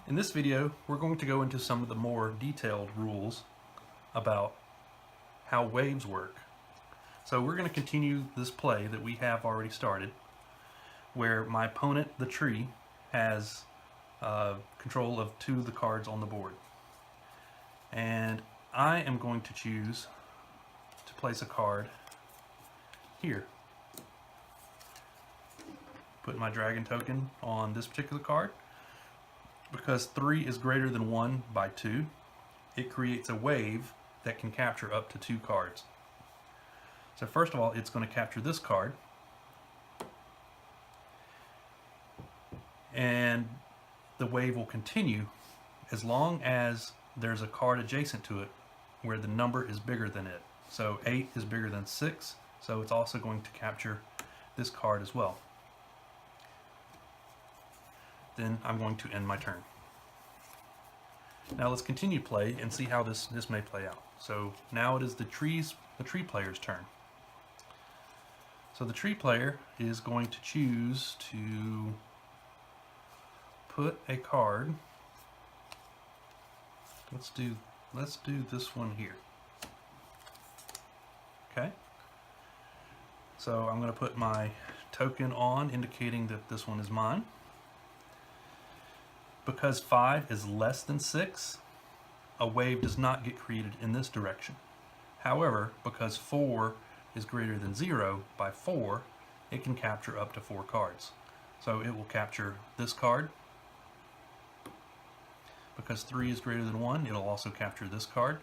In this video, we're going to go into some of the more detailed rules about how waves work. So we're going to continue this play that we have already started, where my opponent, the tree, has control of two of the cards on the board. And I am going to choose to place a card here. Put my dragon token on this particular card. Because 3 is greater than 1 by 2, it creates a wave that can capture up to 2 cards. So first of all, it's going to capture this card. And the wave will continue as long as there's a card adjacent to it where the number is bigger than it. So 8 is bigger than 6, so it's also going to capture this card as well. Then I'm going to end my turn. Now let's continue play and see how this may play out. So now it is the tree player's turn. So the tree player is going to choose to put a card. Let's do this one here. Okay. So I'm going to put my token on, indicating that this one is mine. Because 5 is less than 6, a wave does not get created in this direction. However, because 4 is greater than 0 by 4, it can capture up to 4 cards. So it will capture this card. Because 3 is greater than 1, it'll also capture this card.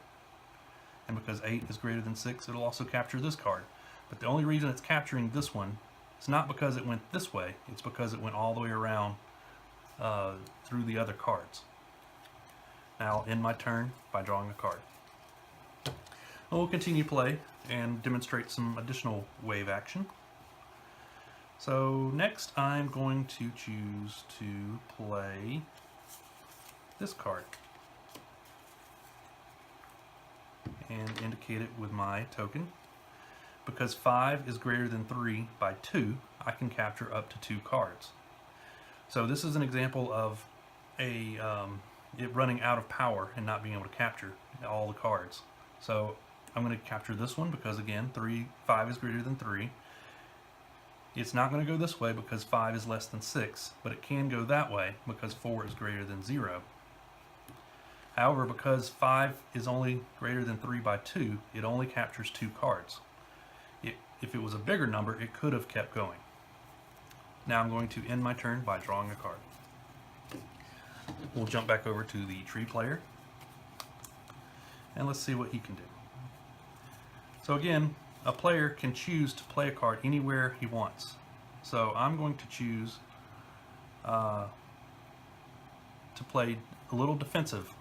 And because 8 is greater than 6, it'll also capture this card. But the only reason it's capturing this one is not because it went this way, it's because it went all the way around through the other cards. Now I'll end my turn by drawing a card. And we'll continue play and demonstrate some additional wave action. So next I'm going to choose to play this card and indicate it with my token. Because 5 is greater than 3 by 2, I can capture up to 2 cards. So this is an example of it running out of power and not being able to capture all the cards. So I'm going to capture this one because, again, 5 is greater than 3. It's not going to go this way because 5 is less than 6, but it can go that way because 4 is greater than 0. However, because 5 is only greater than 3 by 2, it only captures 2 cards. If it was a bigger number, it could have kept going. Now I'm going to end my turn by drawing a card. We'll jump back over to the tree player and let's see what he can do. So again, a player can choose to play a card anywhere he wants. So I'm going to choose to play a little defensive,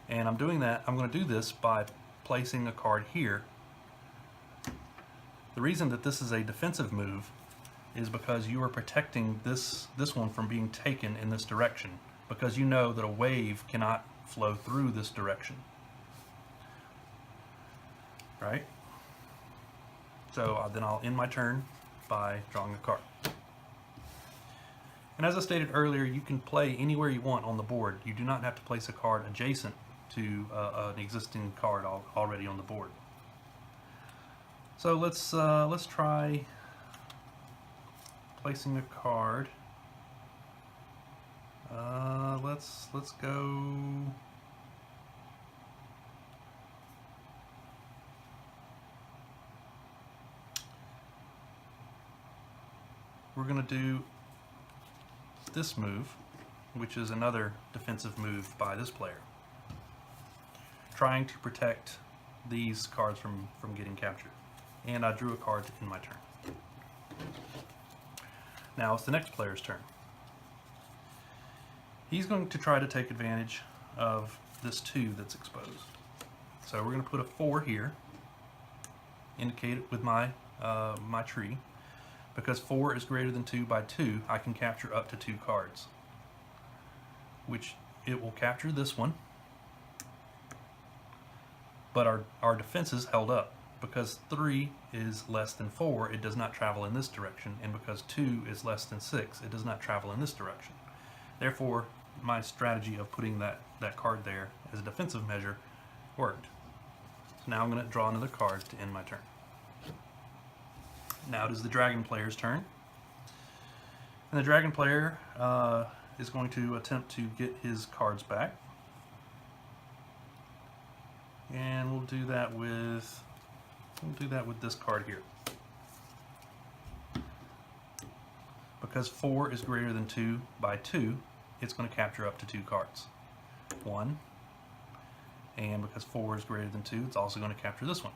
and I'm doing that. I'm going to do this by placing a card here. The reason that this is a defensive move is because you are protecting this one from being taken in this direction, because you know that a wave cannot flow through this direction. Right? So then I'll end my turn by drawing a card. And as I stated earlier, you can play anywhere you want on the board. You do not have to place a card adjacent to an existing card already on the board. So let's try placing a card. Let's go. We're going to do this move, which is another defensive move by this player, trying to protect these cards from getting captured. And I drew a card to end my turn. Now it's the next player's turn. He's going to try to take advantage of this 2 that's exposed. So we're going to put a 4 here, indicate it with my my tree. Because 4 is greater than 2 by 2, I can capture up to 2 cards, which it will capture this one, but our defense is held up. Because 3 is less than 4, it does not travel in this direction, and because 2 is less than 6, it does not travel in this direction. Therefore, my strategy of putting that card there as a defensive measure worked. So now I'm going to draw another card to end my turn. Now it is the dragon player's turn. And the dragon player is going to attempt to get his cards back. And we'll do that with this card here. Because 4 is greater than 2 by 2, it's going to capture up to 2 cards. 1. And because 4 is greater than 2, it's also going to capture this one.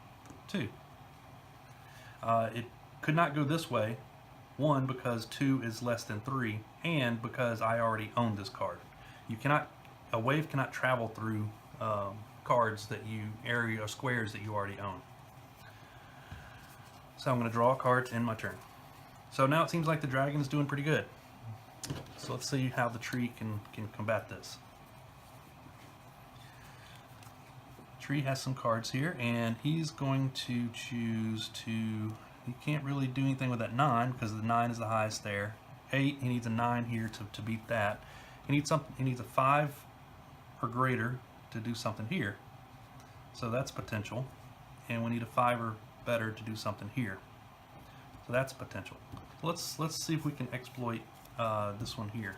2. It could not go this way. 1, because 2 is less than 3, and because I already own this card. A wave cannot travel through cards that area or squares that you already own. So I'm going to draw a card to end my turn. So now it seems like the dragon is doing pretty good. So let's see how the tree can combat this. The tree has some cards here, and he's going to choose to... He can't really do anything with that 9 because the 9 is the highest there. 8, he needs a 9 here to beat that. He needs a 5 or greater to do something here. So that's potential. And we need a 5 or better to do something here. So that's potential. Let's see if we can exploit this one here.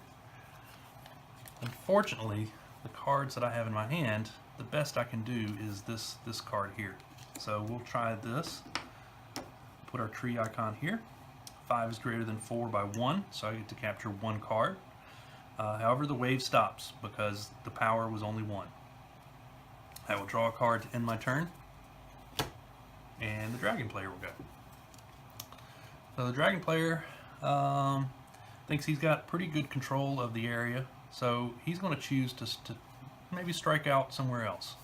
Unfortunately, the cards that I have in my hand, the best I can do is this card here. So we'll try this. Put our tree icon here. 5 is greater than 4 by 1, so I get to capture 1 card. However, the wave stops because the power was only 1. I will draw a card to end my turn, and the dragon player will go. So the dragon player thinks he's got pretty good control of the area, so he's going to choose to maybe strike out somewhere else.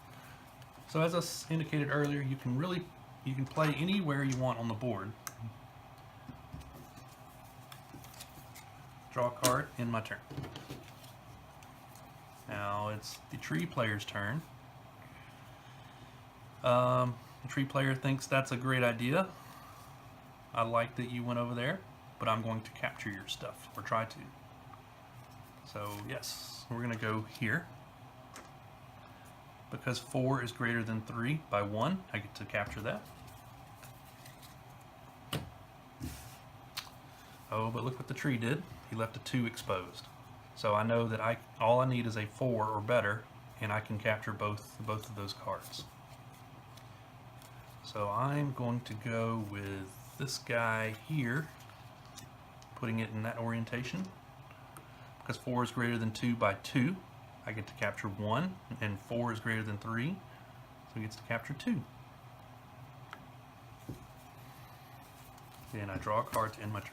So as I indicated earlier, you can play anywhere you want on the board. Draw a card, end my turn. Now it's the tree player's turn. The tree player thinks that's a great idea. I like that you went over there, but I'm going to capture your stuff, or try to. So yes, we're going to go here. Because 4 is greater than 3 by 1, I get to capture that. Oh, but look what the tree did. He left a 2 exposed. So I know that all I need is a 4 or better, and I can capture both of those cards. So I'm going to go with this guy here, putting it in that orientation. Because 4 is greater than 2 by 2, I get to capture 1, and 4 is greater than 3, so he gets to capture 2. Then I draw a card to end my turn.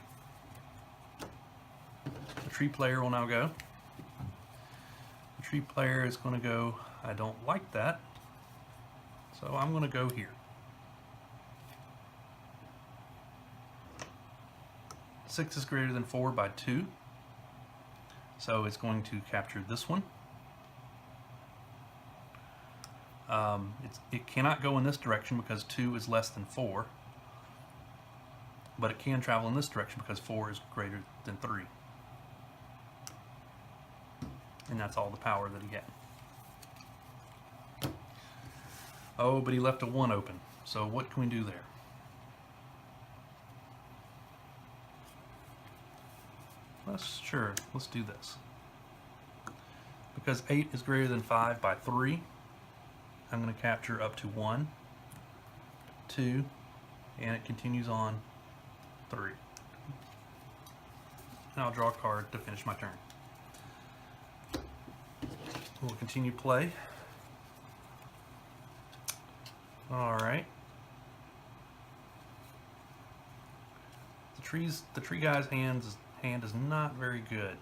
The tree player will now go. The tree player is going to go, I don't like that, so I'm going to go here. 6 is greater than 4 by 2, so it's going to capture this one. It cannot go in this direction because 2 is less than 4, but it can travel in this direction because 4 is greater than 3. And that's all the power that he had. Oh, but he left a 1 open, so what can we do there? Let's do this. Because 8 is greater than 5 by 3, I'm going to capture up to 1, 2, and it continues on 3. And I'll draw a card to finish my turn. We'll continue play. Alright. The tree guy's hand is not very good.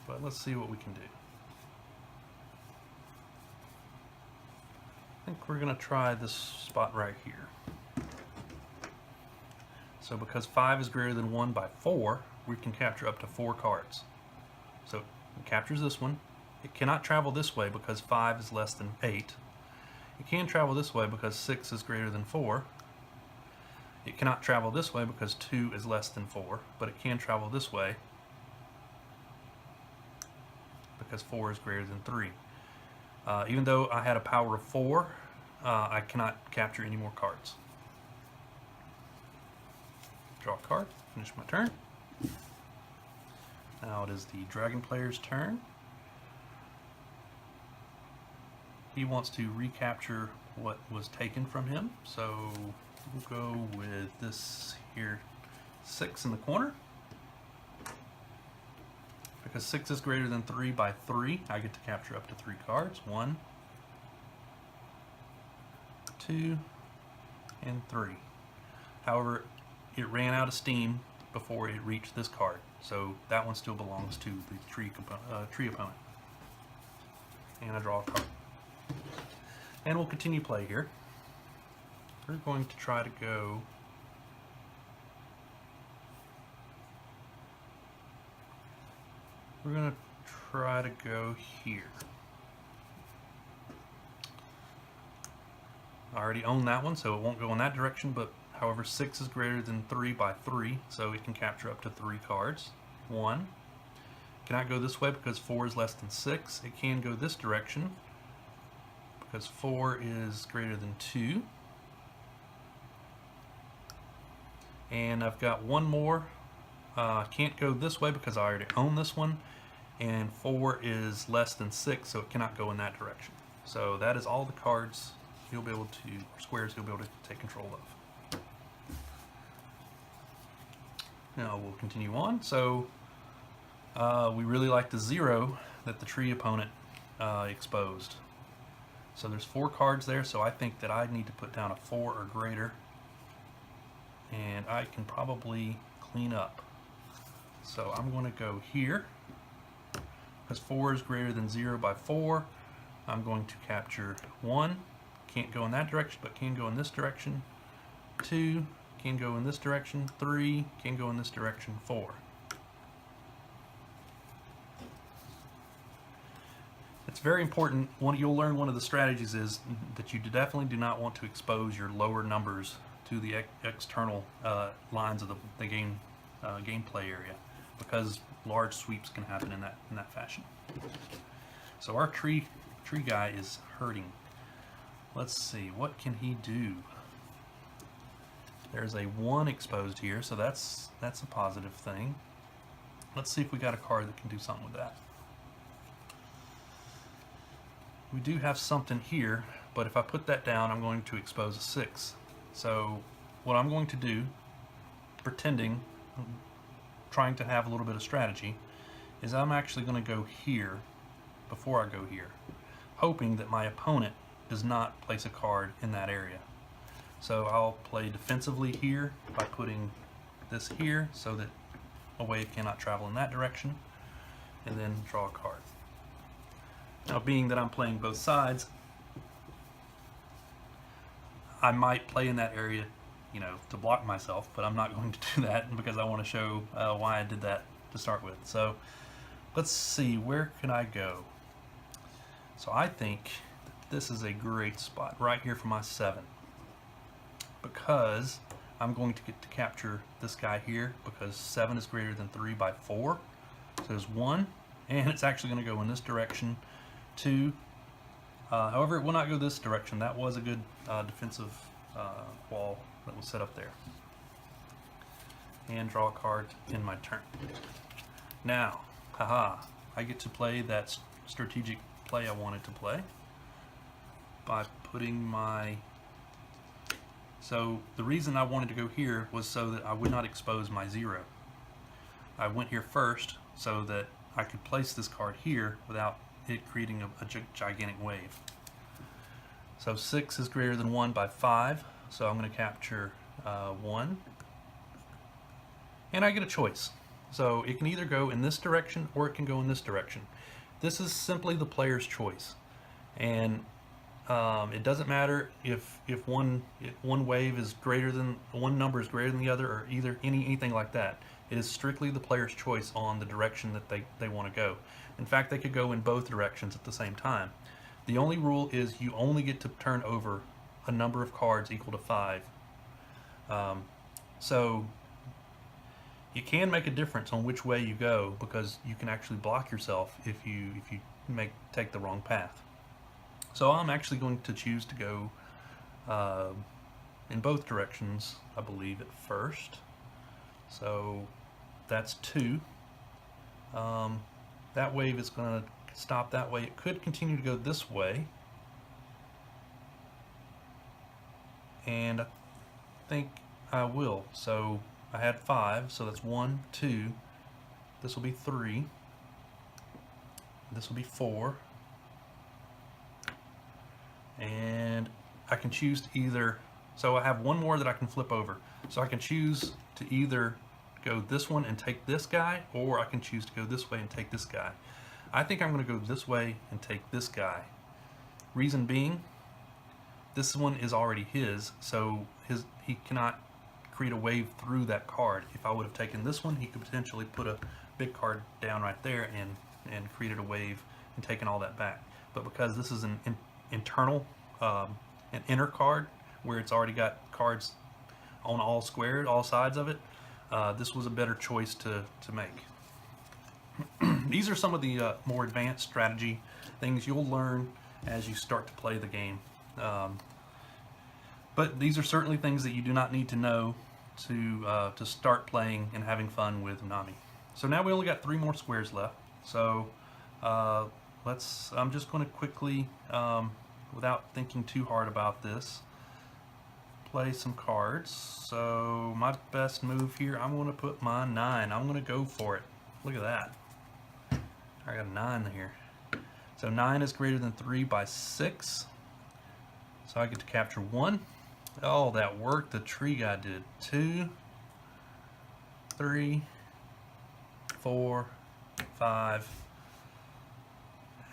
But let's see what we can do. I think we're going to try this spot right here. So because 5 is greater than 1 by 4, we can capture up to 4 cards. So it captures this one. It cannot travel this way because 5 is less than 8. It can travel this way because 6 is greater than 4. It cannot travel this way because 2 is less than 4, but it can travel this way because 4 is greater than 3. Even though I had a power of 4, I cannot capture any more cards. Draw a card, finish my turn. Now it is the dragon player's turn. He wants to recapture what was taken from him, so we'll go with this here 6 in the corner. Because 6 is greater than 3 by 3, I get to capture up to 3 cards. 1, 2, and 3. However, it ran out of steam before it reached this card, so that one still belongs to the tree opponent. And I draw a card. And we'll continue play here. We're going to try to go here. I already own that one, so it won't go in that direction, but however 6 is greater than 3 by 3, so it can capture up to 3 cards. 1. Cannot go this way because 4 is less than 6. It can go this direction because 4 is greater than 2. And I've got one more. Can't go this way because I already own this one. And 4 is less than 6, so it cannot go in that direction. So that is all the cards you'll be able to, or squares you'll be able to take control of. Now we'll continue on. So we really like the 0 that the tree opponent exposed. So there's 4 cards there, so I think that I need to put down a 4 or greater, and I can probably clean up. So I'm going to go here. Because 4 is greater than 0 by 4, I'm going to capture 1. Can't go in that direction, but can go in this direction. 2, can go in this direction. 3, can go in this direction. 4. It's very important. You'll learn one of the strategies is that you definitely do not want to expose your lower numbers to the external lines of the game gameplay area, because large sweeps can happen in that fashion. So our tree guy is hurting. Let's see, what can he do? There's a 1 exposed here, so that's a positive thing. Let's see if we got a card that can do something with that. We do have something here, but if I put that down, I'm going to expose a 6. So what I'm going to do, pretending, trying to have a little bit of strategy, is I'm actually going to go here before I go here, hoping that my opponent does not place a card in that area. So I'll play defensively here by putting this here so that a wave cannot travel in that direction, and then draw a card. Now, being that I'm playing both sides, I might play in that area, to block myself, but I'm not going to do that because I want to show why I did that to start with. So let's see, where can I go? So I think that this is a great spot right here for my 7, because I'm going to get to capture this guy here because 7 is greater than 3 by 4. So there's 1, and it's actually going to go in this direction. 2. However, it will not go this direction. That was a good defensive wall that was set up there. And draw a card in my turn. Now, I get to play that strategic play I wanted to play by putting my... So the reason I wanted to go here was so that I would not expose my 0. I went here first so that I could place this card here without it creating a gigantic wave. So 6 is greater than 1 by 5, so I'm going to capture 1. And I get a choice. So it can either go in this direction or it can go in this direction. This is simply the player's choice. And it doesn't matter if one wave is greater than, one number is greater than the other, or anything like that. It is strictly the player's choice on the direction that they want to go. In fact, they could go in both directions at the same time. The only rule is you only get to turn over a number of cards equal to 5. So it can make a difference on which way you go, because you can actually block yourself if you take the wrong path. So I'm actually going to choose to go in both directions, I believe, at first. So that's 2. That wave is going to stop that way. It could continue to go this way, and I think I will. So I had 5, so that's 1, 2. This will be 3. This will be 4. And I can choose to either, so I have one more that I can flip over. So I can choose to either go this one and take this guy, or I can choose to go this way and take this guy. I think I'm going to go this way and take this guy. Reason being, this one is already his, so he cannot create a wave through that card. If I would have taken this one, he could potentially put a big card down right there and created a wave and taken all that back. But because this is an internal, an inner card, where it's already got cards on all squared, all sides of it, this was a better choice to make. These are some of the more advanced strategy things you'll learn as you start to play the game. But these are certainly things that you do not need to know to start playing and having fun with Onami. So now we only got 3 more squares left. So I'm just going to quickly, without thinking too hard about this, play some cards. So my best move here, I'm going to put my 9. I'm going to go for it. Look at that. I got a 9 here. So 9 is greater than 3 by 6. So I get to capture 1. Oh, that worked. The tree guy did. 2, 3, 4, 5.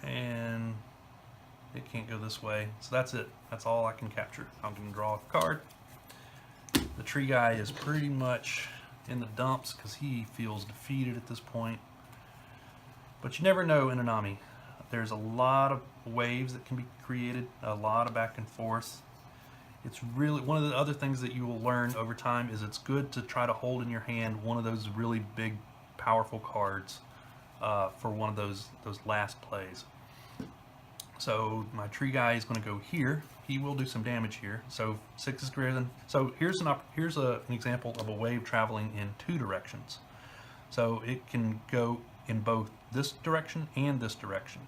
And it can't go this way. So that's it. That's all I can capture. I'm going to draw a card. The tree guy is pretty much in the dumps because he feels defeated at this point. But you never know in Onami. There's a lot of waves that can be created, a lot of back and forth. It's really, one of the other things that you will learn over time is it's good to try to hold in your hand one of those really big, powerful cards for one of those last plays. So my tree guy is going to go here. He will do some damage here. So 6 is greater than. So here's an example of a wave traveling in 2 directions. So it can go in both this direction and this direction.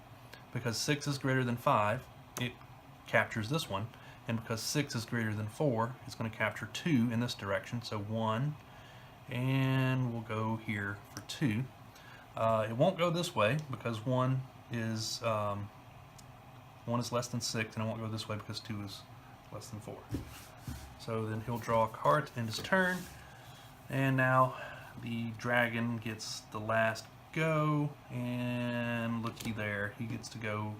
Because 6 is greater than 5, it captures this one. And because 6 is greater than 4, it's going to capture 2 in this direction. So 1, and we'll go here for 2. It won't go this way because 1 is less than 6, and it won't go this way because 2 is less than 4. So then he'll draw a card to end his turn, and now the dragon gets the last go, and looky there, he gets to go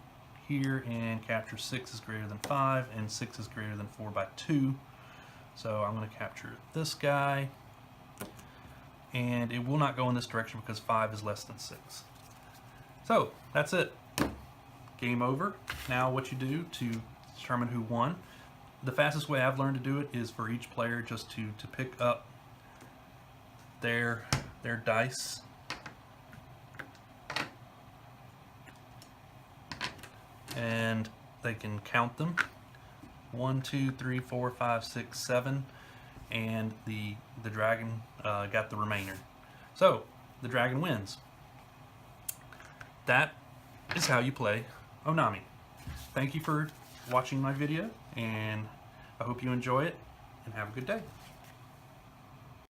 here and capture 6 is greater than 5, and 6 is greater than 4 by 2. So I'm going to capture this guy, and it will not go in this direction because 5 is less than 6. So that's it. Game over. Now what you do to determine who won, the fastest way I've learned to do it is for each player just to pick up their dice and they can count them. 1, 2, 3, 4, 5, 6, 7, and the dragon got the remainder. So the dragon wins. That is how you play Onami. Thank you for watching my video, and I hope you enjoy it, and have a good day.